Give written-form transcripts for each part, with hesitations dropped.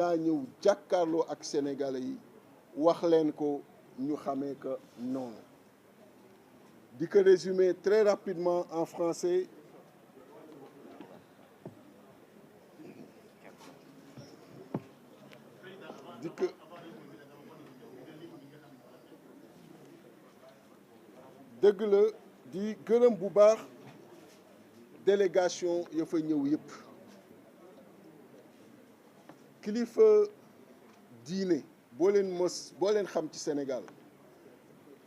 daa ñëw jàkkaarloo ak sénégalais yi wax leen ko ñu xamee que non di ko résumer très rapidement en français. dëgg la di gërëm bu baax délégation ya fa ñëw yëpp kilifa diine boo leen xam ci Sénégal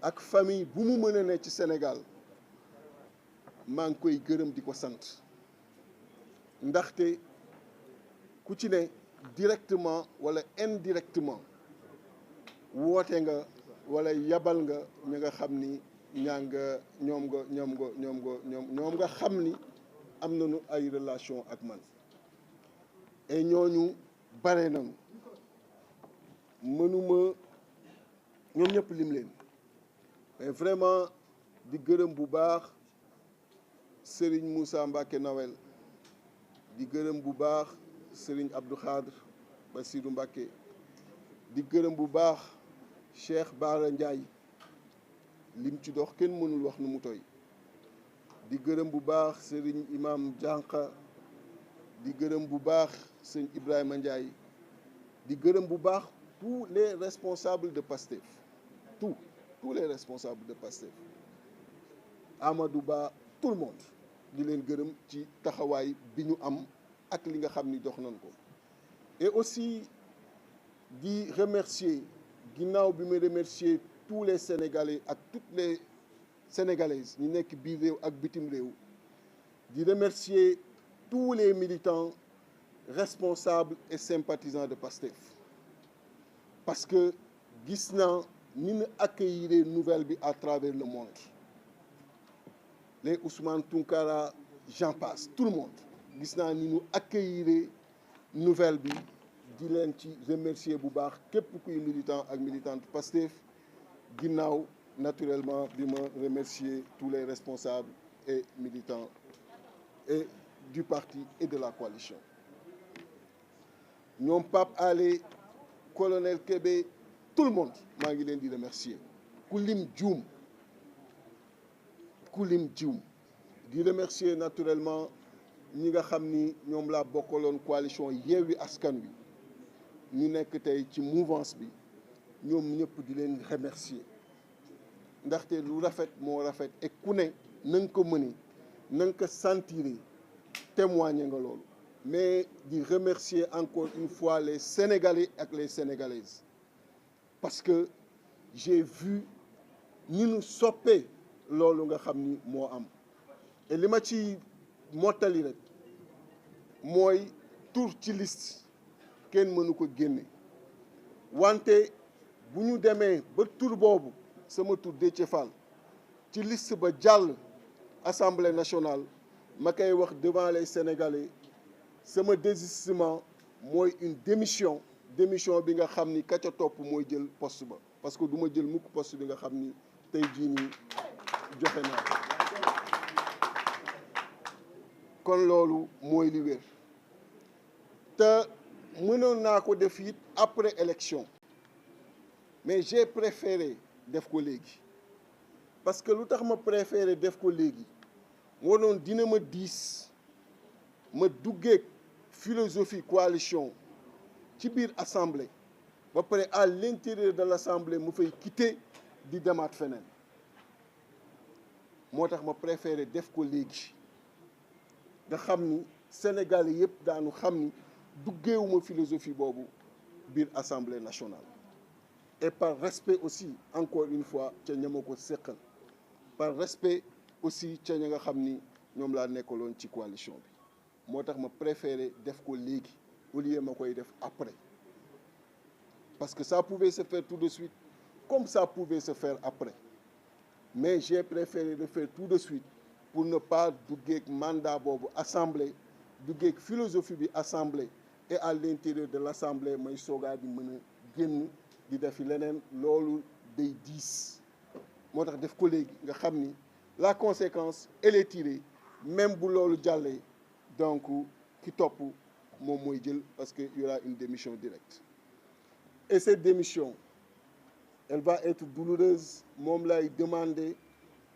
ak famille bu mu mën a ne ci Sénégal maa ngi koy gërëm di ko sant ndaxte ku ci ne directement wala indirectement woote nga wala yabal nga ñi nga xam ni ñoom nga xam ni am nañu ay relation ak man et ñooñu bare nañu mënuma ñoom ñëpp lim leen mais vraiment di gërëm bu baax Serigne Moussa Mbacké Nawel di gërëm bu baax Serigne Abdou Khadre Bassirou Mbacké di gërëm bu baax Cheikh Bara Ndiaye lim ci dox kenn mënul wax nu mu toy di gërëm bu baax Serigne Imam Dianka di gërëm bu baax sëñ Ibrahima Ndiaye di gërëm bu baax tous les responsables de PASTEF tous les responsables de PASTEF Amadou Ba tout le monde di leen gërëm ci taxawaay bi ñu am ak li nga xam ni dox nañ ko et aussi di remercier ginnaaw bi ma remercier tous les Sénégalais ak toutes les Sénégalaises ñu nekk biir réew ak bitim réew di remercier tous les militants responsables et sympathisants de PASTEF parce que gis naa ni ñu accueillir nouvelle bi à travers le monde les Ousmane Tounkara j'en passe tout le monde gis naa ni ñu accueillir nouvelle bi di leen ci remercier bu baax képp kuy militant ak militante PASTEF ginnaaw naturellement bi ma remercier tous les responsables et militants et du parti et de la coalition ñoom Pape Alé colonel Kébé tout le monde maa ngi leen di remercier ku lim juum di remercier naturellement ñi nga xam ni ñoom laa bokkaloon coalition Yewwi Askan Wi ñu nekk tey ci mouvance bi ñoom ñëpp di leen remercier ndaxte lu rafet moo rafet et ku ne na nga ko mëne na nga ko sentir témoigner nga loolu mais di remercier encore une fois les Sénégalais ak les Sénégalaises parce que j'ai vu ñi ñu soppee loolu nga xam ni moo am et li ma ci mottali rek mooy tur ci liste kenn mënu ko génne wante bu ñu demee ba tur boobu sama tur Déthié Fall ci liste ba jàll Assemblée nationale ma koy wax devant les Sénégalais sama désistement mooy une démission bi nga xam ni ka ca topp mooy jël poste ba parce que du ma jël mukk poste bi nga xam ni tey jii nii joxe naa kon loolu mooy li wér te mënoon naa ko def it après élection mais j'ai préféré def ko léegi parce que lu tax ma préféré def ko léegi moo doon dina ma diis ma duggeeg philosophie coalition ci biir assemblée ba pare à l'intérieur de l'assemblée mu fay quitter di demaat feneen moo tax ma préféré def ko léegi nga xam ni Sénégalais yëpp daanu xam ni duggeewuma philosophie boobu biir assemblée nationale et par respect aussi encore une fois ca ña ma ko séqal par respect aussi ca ña nga xam ni ñoom laa nekkaloon ci coalition bi moo tax ma préféré def ko léegi au lieu ma koy def après parce que ça pouvait se faire tout de suite comme ça pouvait se faire après mais j'ai préféré le faire tout de suite pour ne pas duggeeg mandat boobu assemblée duggeeg philosophie bi assemblée et à l'intérieur de l'assemblée may soogaa di mën a génn di defi leneen loolu day diis moo tax def ko léegi nga xam ni la conséquence elle est tirée même bu loolu jàllee donc ki topp moom mooy jël parce que y aura une démission directe. Et cette démission, elle va être douloureuse. moom lay demander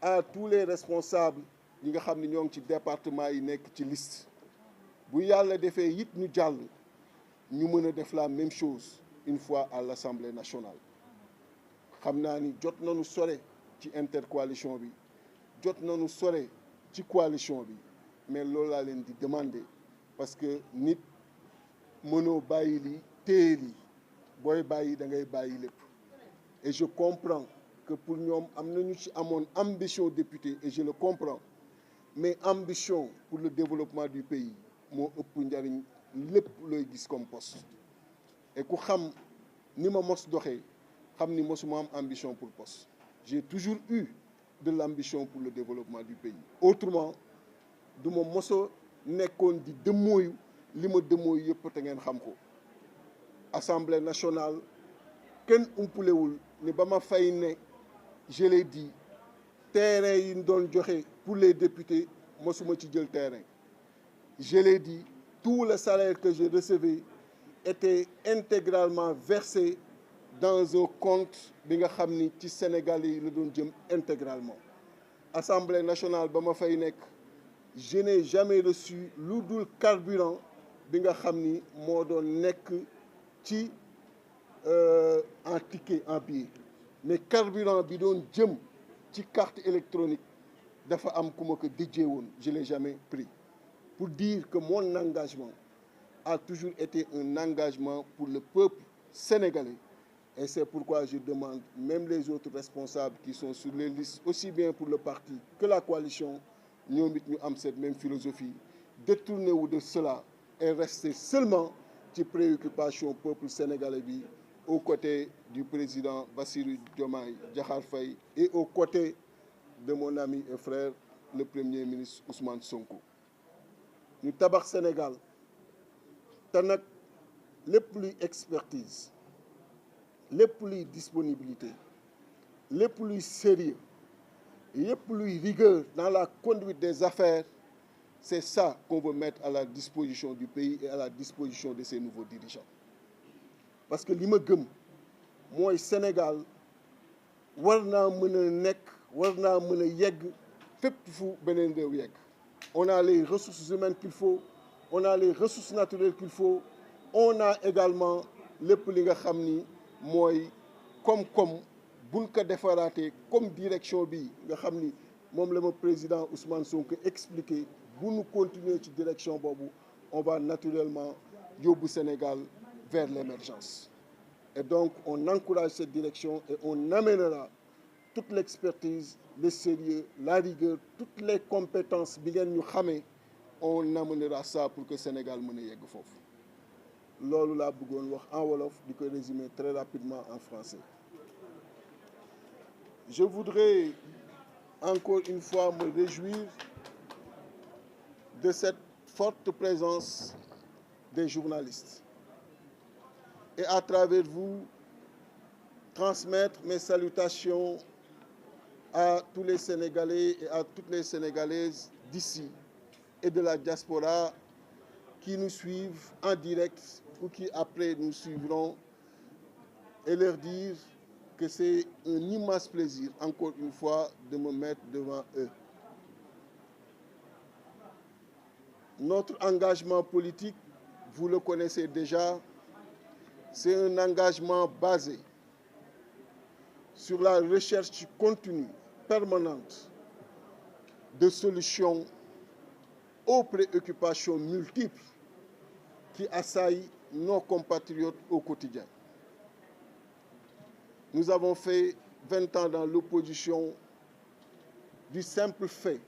à tous les responsables yi nga xam ne ñoo ngi ci département yi nekk ci liste bu yàlla defee it ñu jàll ñu mën a def la même chose une fois à l'Assemblée nationale. xam naa ni jot nañu sore ci intercoalition bi jot nañu sore ci coalition bi mais loolu laa leen di demander parce que nit mënoo bàyyi li téye li booy bàyyi da ngay bàyyi lépp. Et je comprends que pour ñoom am nañu ci amoon ambition député et je le comprends mais ambition pour le développement du pays moo ëpp njariñ lépp looy gis comme poste. Et ku xam ni ma mos doxee xam ni mosuma am ambition pour poste. J'ai toujours eu de l'ambition pour le développement du pays. Autrement du ma mos a nekkoon di dëmmooyu li ma dëmmooyu yëpp te ngeen xam ko. Assemblée nationale kenn umpulewul ni ba ma fay ne je l'ai dit terrain yi ñu doon joxe pour les députés mosuma ci jël terrain. Je l'ai dit tout le salaire que je recevais était intégralement versé dans un compte bi nga xam ni ci Sénégalais yi la doon jëm intégralement. Assemblée nationale ba ma fay nekk je n'ai jamais reçu lu dul carburant bi nga xam ni moo doon nekk ci en ticket en billet mais carburant bi doon jëm ci carte électronique dafa am ku ma ko déjee woon je l'ai jamais pris pour dire que mon engagement a toujours été un engagement pour le peuple sénégalais et c'est pourquoi je demande même les autres responsables qui sont sur les listes aussi bien pour le parti que la coalition ñoom it ñu am cette même philosophie détourner wu de cela et rester seulement ci préoccupation peuple sénégalais bi aux côtés du président Bassirou Diomaye Diakhar Faye et aux côtés de mon ami et frère le premier ministre Ousmane Sonko. ñu tabax Sénégal te nag lépp luy expertise lépp luy disponibilité lépp luy sérieux lépp luy rigueur dans la conduite des affaires c'est ça qu'on veut mettre à la disposition du pays et à la disposition de ses nouveaux dirigeants. Parce que li ma gëm mooy Sénégal war naa mën a nekk war naa mën a yegg fépp fu beneen réew yegg. On a les ressources humaines qu'il faut, on a les ressources naturelles qu'il faut, on a également lépp li nga xam ni mooy koom-koom buñ ko defaraatee comme direction bi nga xam ni moom la ma président Ousmane Sonko expliqué bu ñu continuer ci direction boobu on va naturellement yóbbu Sénégal vers l'émergence. Et donc on encourage cette direction et on amènera toute l'expertise, le sérieux, la rigueur, toutes les compétences bi ngeen ñu xamee on amènera ça pour que Sénégal mën a yegg foofu. loolu laa bëggoon wax en wolof di ko résumer très rapidement en français. Je voudrais encore une fois me réjouir de cette forte présence des journalistes et à travers vous transmettre mes salutations à tous les Sénégalais et à toutes les Sénégalaises d'ici et de la diaspora qui nous suivent en direct ou qui après nous suivront et leur dire que c'est un immense plaisir encore une fois de me mettre devant eux. Notre engagement politique, vous le connaissez déjà, c'est un engagement basé sur la recherche continue, permanente, de solutions aux préoccupations multiples qui assaillent nos compatriotes au quotidien. Nous avons fait 20 ans dans l'opposition du simple fait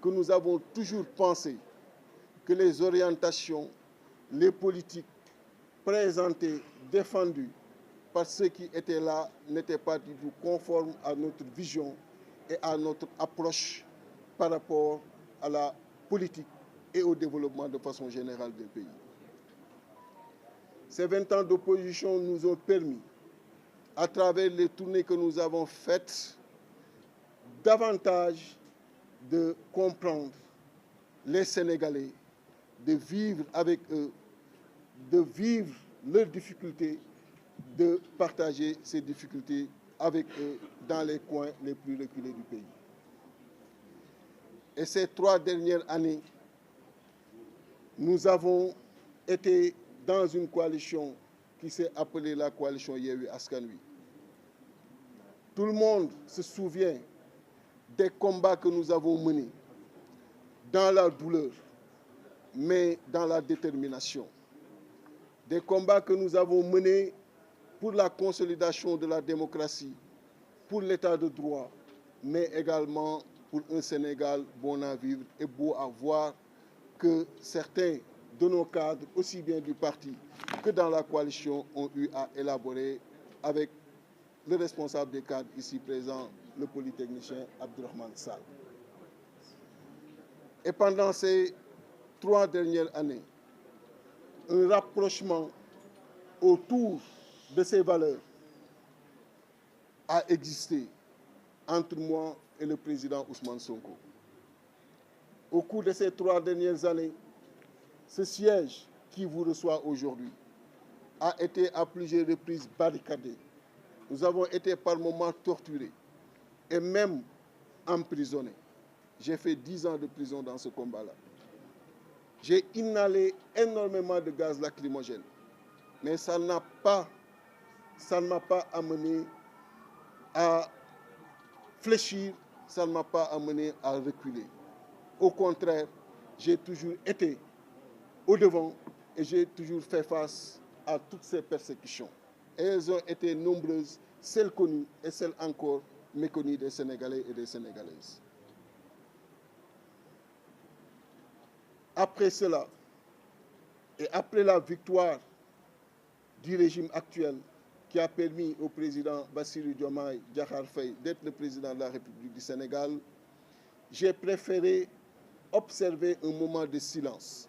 que nous avons toujours pensé que les orientations, les politiques présentées, défendues par ceux qui étaient là n'étaient pas du tout conformes à notre vision et à notre approche par rapport à la politique et au développement de façon générale du pays. Ces 20 ans d'opposition nous ont permis, à travers les tournées que nous avons faites, davantage de comprendre les Sénégalais, de vivre avec eux, de vivre leurs difficultés, de partager ces difficultés avec eux dans les coins les plus reculés du pays. Et ces 3 dernières années, nous avons été dans une coalition qui s'est appelée la coalition Yewwi Askan Wi. Tout le monde se souvient des combats que nous avons menés dans la douleur, mais dans la détermination. Des combats que nous avons menés pour la consolidation de la démocratie, pour l'état de droit, mais également pour un Sénégal bon à vivre et beau à voir, que certains de nos cadres, aussi bien du parti que dans la coalition, ont eu à élaborer avec le responsable des cadres ici présent, le polytechnicien Abdourahmane Sall. Et pendant ces 3 dernières années, un rapprochement autour de ces valeurs a existé entre moi et le président Ousmane Sonko. Au cours de ces 3 dernières années, ce siège qui vous reçoit aujourd'hui a été à plusieurs reprises barricadé. Nous avons été par moments torturés et même emprisonnés. J'ai fait 10 ans de prison dans ce combat-là. J'ai inhalé énormément de gaz lacrymogène, mais ça ne m'a pas amené à fléchir, ça ne m'a pas amené à reculer. Au contraire, j'ai toujours été au devant et j'ai toujours fait face à toutes ces persécutions. Et elles ont été nombreuses, celles connues et celles encore méconnues des Sénégalais et des Sénégalaises. Après cela, et après la victoire du régime actuel qui a permis au président Bassirou Diomaye Diakhar Faye d'être le président de la République du Sénégal, j'ai préféré observer un moment de silence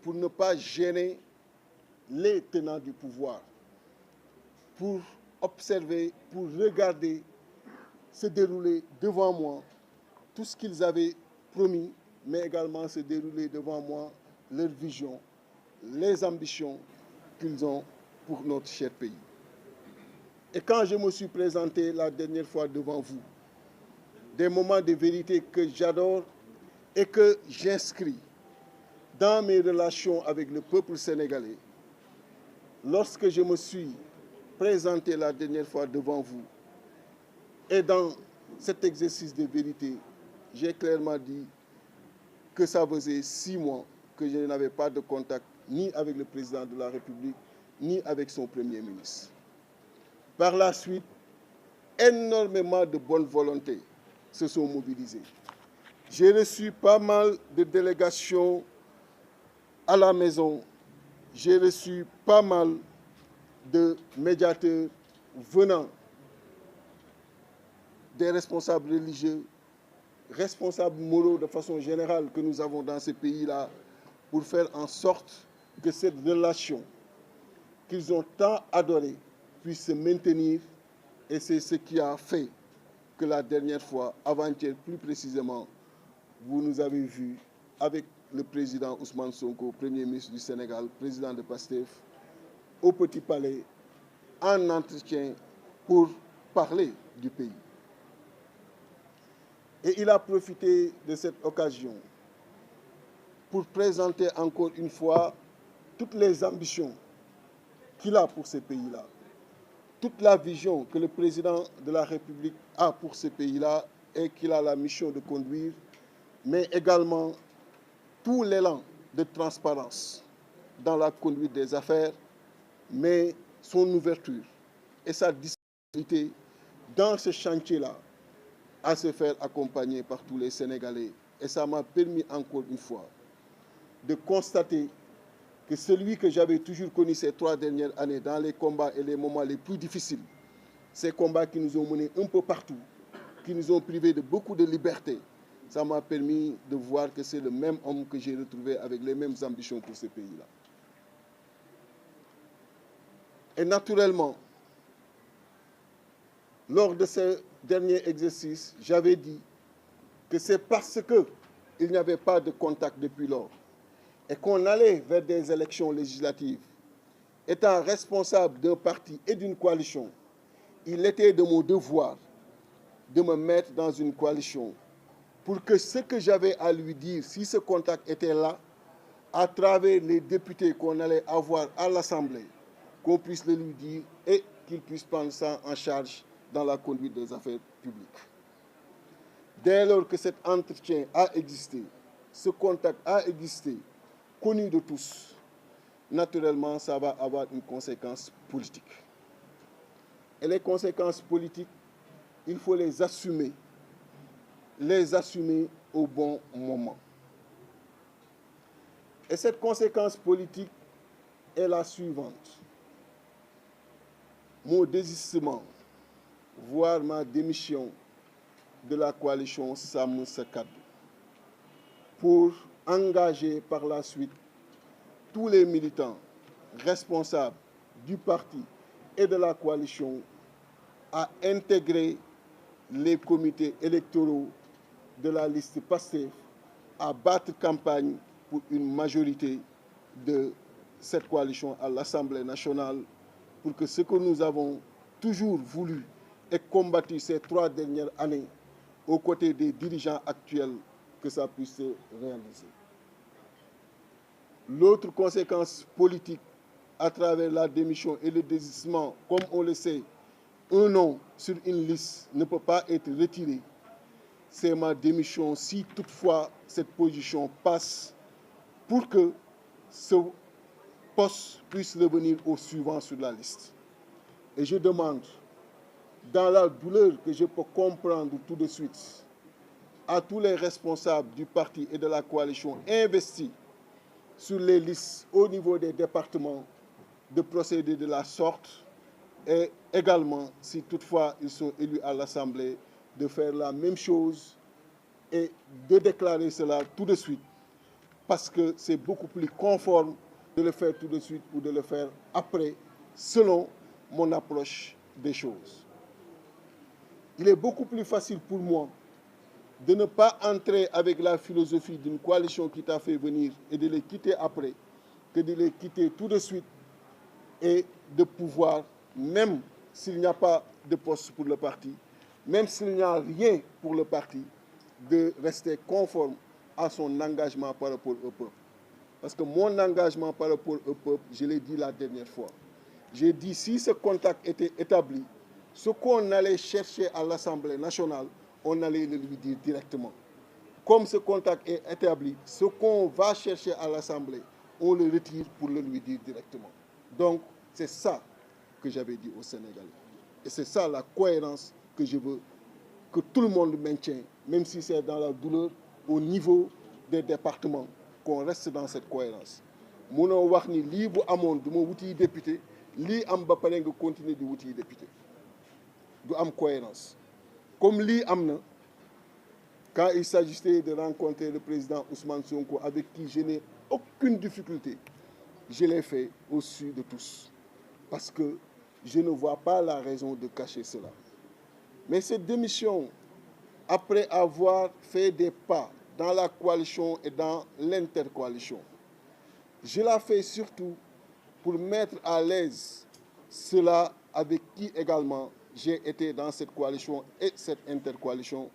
pour ne pas gêner les tenants du pouvoir, pour observer, pour regarder se dérouler devant moi tout ce qu'ils avaient promis, mais également se dérouler devant moi leur vision, les ambitions qu'ils ont pour notre cher pays. Et quand je me suis présenté la dernière fois devant vous, des moments de vérité que j'adore et que j'inscris dans mes relations avec le peuple sénégalais, lorsque je me suis présenté la dernière fois devant vous, et dans cet exercice de vérité, j'ai clairement dit que ça faisait 6 mois que je n'avais pas de contact ni avec le président de la République, ni avec son Premier ministre. Par la suite, énormément de bonne volonté se sont mobilisées. J'ai reçu pas mal de délégations à la maison. J'ai reçu pas mal de médiateurs venant des responsables religieux, responsables moraux de façon générale que nous avons dans ce pays-là, pour faire en sorte que cette relation qu'ils ont tant adorée puisse se maintenir. Et c'est ce qui a fait que la dernière fois, avant-hier plus précisément, vous nous avez vus avec le président Ousmane Sonko, Premier ministre du Sénégal, président de PASTEF, au Petit Palais, en entretien pour parler du pays. Et il a profité de cette occasion pour présenter encore une fois toutes les ambitions qu'il a pour ce pays-là, toute la vision que le président de la République a pour ce pays-là et qu'il a la mission de conduire, mais également tout l'élan de transparence dans la conduite des affaires, mais son ouverture et sa disponibilité dans ce chantier-là à se faire accompagner par tous les Sénégalais. Et ça m'a permis encore une fois de constater que celui que j'avais toujours connu ces 3 dernières années dans les combats et les moments les plus difficiles, ces combats qui nous ont menés un peu partout, qui nous ont privés de beaucoup de liberté, ça m'a permis de voir que c'est le même homme que j'ai retrouvé avec les mêmes ambitions pour ce pays-là. Et naturellement, lors de ce dernier exercice, j'avais dit que c'est parce qu'il n'y avait pas de contact depuis lors, et qu'on allait vers des élections législatives, étant responsable d'un parti et d'une coalition, il était de mon devoir de me mettre dans une coalition pour que ce que j'avais à lui dire, si ce contact était là, à travers les députés qu'on allait avoir à l'Assemblée, qu'on puisse le lui dire et qu'il puisse prendre ça en charge dans la conduite des affaires publiques. Dès lors que cet entretien a existé, ce contact a existé, connu de tous, naturellement, ça va avoir une conséquence politique. Et les conséquences politiques, il faut les assumer au bon moment. Et cette conséquence politique est la suivante. Mon désistement, voire ma démission de la coalition Sàmm Sa Kàddu, pour engager par la suite tous les militants responsables du parti et de la coalition à intégrer les comités électoraux de la liste PASTEF, à battre campagne pour une majorité de cette coalition à l'Assemblée nationale, pour que ce que nous avons toujours voulu et combattu ces 3 dernières années aux côtés des dirigeants actuels, que ça puisse se réaliser. L'autre conséquence politique à travers la démission et le désistement, comme on le sait, un nom sur une liste ne peut pas être retiré. C'est ma démission si toutefois cette position passe pour que ce poste puisse revenir au suivant sur la liste. Et je demande, dans la douleur que je peux comprendre tout de suite, à tous les responsables du parti et de la coalition investis sur les listes au niveau des départements de procéder de la sorte et également, si toutefois ils sont élus à l'Assemblée, de faire la même chose et de déclarer cela tout de suite, parce que c'est beaucoup plus conforme de le faire tout de suite ou de le faire après, selon mon approche des choses. Il est beaucoup plus facile pour moi de ne pas entrer avec la philosophie d'une coalition qui t'a fait venir et de les quitter après, que de les quitter tout de suite et de pouvoir, même s'il n'y a pas de poste pour le parti, même s'il n'y a rien pour le parti, de rester conforme à son engagement par rapport au peuple. Parce que mon engagement par rapport au peuple, je l'ai dit la dernière fois, j'ai dit si ce contact était établi, ce qu'on allait chercher à l'Assemblée nationale, on allait le lui dire directement. Comme ce contact est établi, ce qu'on va chercher à l'Assemblée, on le retire pour le lui dire directement. Donc, c'est ça que j'avais dit aux Sénégalais. Et c'est ça la cohérence que je veux que tout le monde maintienne, même si c'est dans la douleur, au niveau des départements, qu'on reste dans cette cohérence. Munoo wax ni lii bu amoon du ma wuti député lii am ba pare nga continuer di wuti député du am cohérence comme lii am na quand il s'agissait de rencontrer le président Ousmane Sonko avec qui je n'ai aucune difficulté, je l'ai fait au su de tous parce que je ne vois pas la raison de cacher cela. Mais cette démission, après avoir fait des pas dans la coalition et dans l'intercoalition, je la fais surtout pour mettre à l'aise ceux-là avec qui également j'ai été dans cette coalition et cette intercoalition,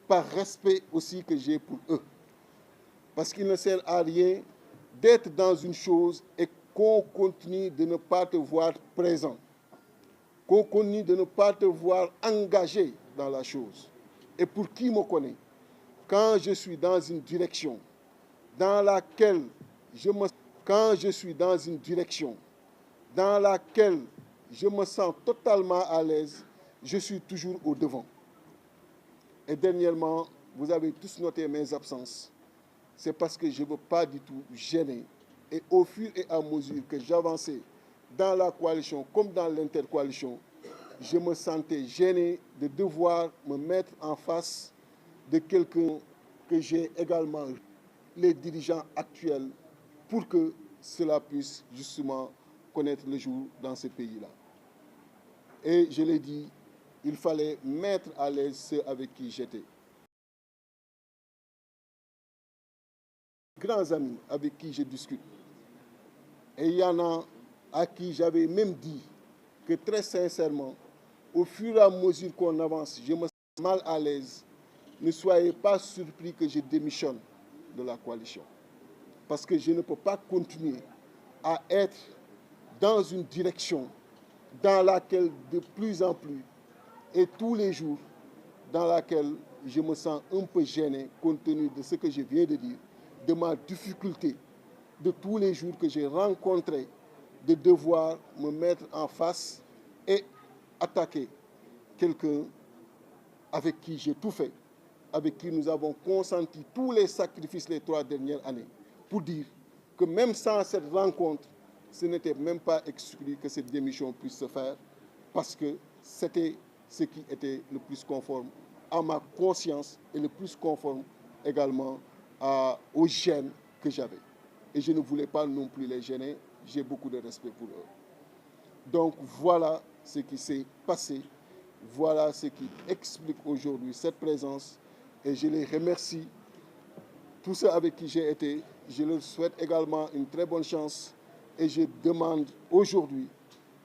par respect aussi que j'ai pour eux. Parce qu'il ne sert à rien d'être dans une chose et qu'on continue de ne pas te voir présent, qu'on continue de ne pas te voir engagé dans la chose. Et pour qui me connaît, quand je suis dans une direction dans laquelle quand je suis dans une direction dans laquelle je me sens totalement à l'aise, je suis toujours au devant. Et dernièrement, vous avez tous noté mes absences. C'est parce que je ne veux pas du tout gêner. Et au fur et à mesure que j'avançais dans la coalition comme dans l'intercoalition, je me sentais gêné de devoir me mettre en face de quelqu'un que j'ai également les dirigeants actuels pour que cela puisse justement connaître le jour dans ce pays-là. Et je l'ai dit, il fallait mettre à l'aise ceux avec qui j'étais. grands amis avec qui je discute. Et il y en a à qui j'avais même dit que très sincèrement, au fur et à mesure qu'on avance, je me sens mal à l'aise. Ne soyez pas surpris que je démissionne de la coalition. Parce que je ne peux pas continuer à être dans une direction dans laquelle de plus en plus et tous les jours dans laquelle je me sens un peu gêné compte tenu de ce que je viens de dire, de ma difficulté de tous les jours que j'ai rencontré de devoir me mettre en face et attaquer quelqu'un avec qui j'ai tout fait, avec qui nous avons consenti tous les sacrifices les 3 dernières années, pour dire que même sans cette rencontre, ce n'était même pas exclu que cette démission puisse se faire, parce que c'était ce qui était le plus conforme à ma conscience et le plus conforme également aux gènes que j'avais. Et je ne voulais pas non plus les gêner, j'ai beaucoup de respect pour eux. Donc voilà ce qui s'est passé, voilà ce qui explique aujourd'hui cette présence et je les remercie, tous ceux avec qui j'ai été, je leur souhaite également une très bonne chance et je demande aujourd'hui,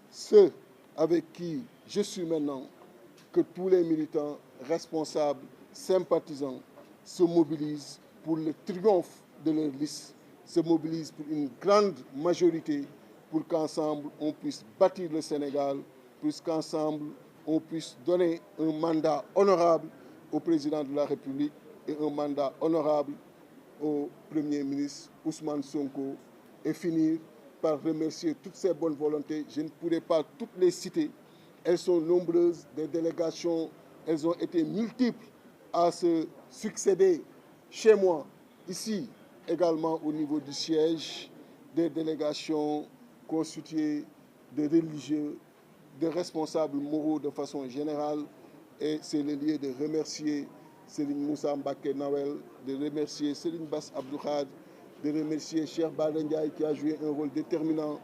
ceux avec qui je suis maintenant, que tous les militants, responsables, sympathisants se mobilisent pour le triomphe de leur liste, se mobilisent pour une grande majorité pour qu'ensemble on puisse bâtir le Sénégal, puisqu'ensemble on puisse donner un mandat honorable au président de la République et un mandat honorable au Premier ministre Ousmane Sonko et finir par remercier toutes ces bonnes volontés. Je ne pourrai pas toutes les citer. Elles sont nombreuses, des délégations, elles ont été multiples à se succéder chez moi, ici également au niveau du siège, des délégations constituées de religieux, de responsables moraux de façon générale. Et c'est le lieu de remercier Serigne Moussa Mbacké Nawel, de remercier Serigne Bass Abdou Khadre, de remercier Cheikh Bara Ndiaye qui a joué un rôle déterminant,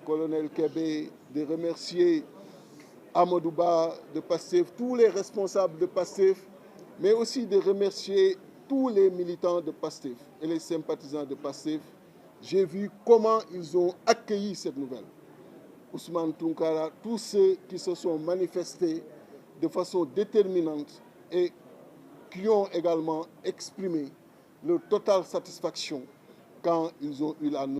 Colonel Kébé, de remercier Amadou Ba de PASTEF, tous les responsables de PASTEF, mais aussi de remercier tous les militants de PASTEF et les sympathisants de PASTEF. J'ai vu comment ils ont accueilli cette nouvelle. Ousmane Tounkara, tous ceux qui se sont manifestés de façon déterminante et qui ont également exprimé leur totale satisfaction quand ils ont eu la nouvelle.